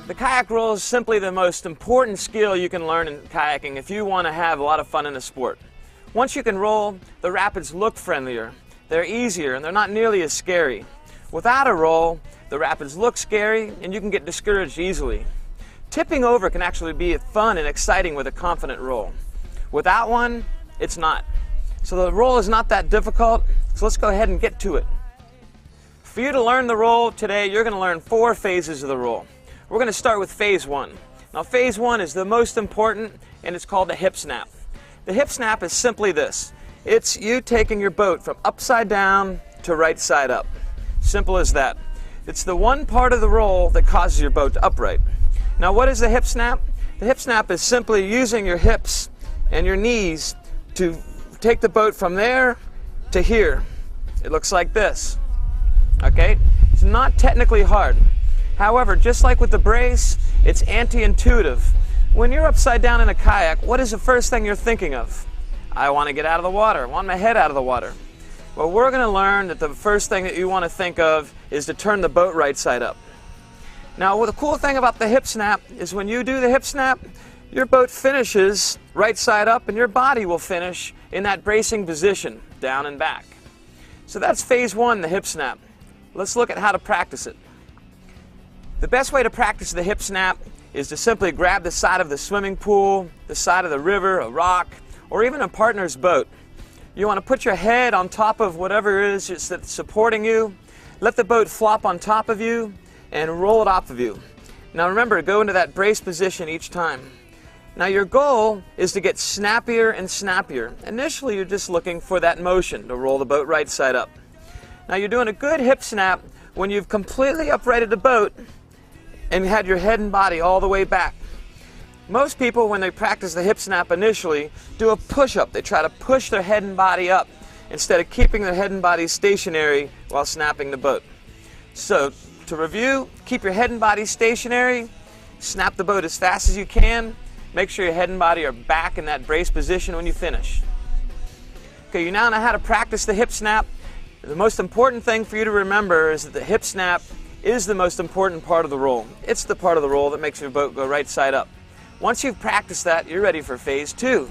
The kayak roll is simply the most important skill you can learn in kayaking if you want to have a lot of fun in the sport. Once you can roll, the rapids look friendlier, they're easier, and they're not nearly as scary. Without a roll, the rapids look scary and you can get discouraged easily. Tipping over can actually be fun and exciting with a confident roll. Without one, it's not. So the roll is not that difficult, so let's go ahead and get to it. For you to learn the roll today, you're going to learn 4 phases of the roll. We're going to start with phase 1. Now phase 1 is the most important, and it's called the hip snap. The hip snap is simply this. It's you taking your boat from upside down to right side up. Simple as that. It's the one part of the roll that causes your boat to upright. Now what is the hip snap? The hip snap is simply using your hips and your knees to take the boat from there to here. It looks like this. Okay? It's not technically hard. However, just like with the brace, it's anti-intuitive. When you're upside down in a kayak, what is the first thing you're thinking of? I want to get out of the water. I want my head out of the water. Well, we're going to learn that the first thing that you want to think of is to turn the boat right side up. Now, the cool thing about the hip snap is when you do the hip snap, your boat finishes right side up and your body will finish in that bracing position, down and back. So that's phase 1, the hip snap. Let's look at how to practice it. The best way to practice the hip snap is to simply grab the side of the swimming pool, the side of the river, a rock, or even a partner's boat. You want to put your head on top of whatever it is that's supporting you, let the boat flop on top of you, and roll it off of you. Now remember, go into that brace position each time. Now your goal is to get snappier and snappier. Initially you're just looking for that motion to roll the boat right side up. Now you're doing a good hip snap when you've completely uprighted the boat and had your head and body all the way back. Most people, when they practice the hip snap initially, do a push-up. They try to push their head and body up instead of keeping their head and body stationary while snapping the boat. So, to review, keep your head and body stationary, snap the boat as fast as you can, make sure your head and body are back in that brace position when you finish. Okay, you now know how to practice the hip snap. The most important thing for you to remember is that the hip snap is the most important part of the roll. It's the part of the roll that makes your boat go right side up. Once you've practiced that, you're ready for phase 2.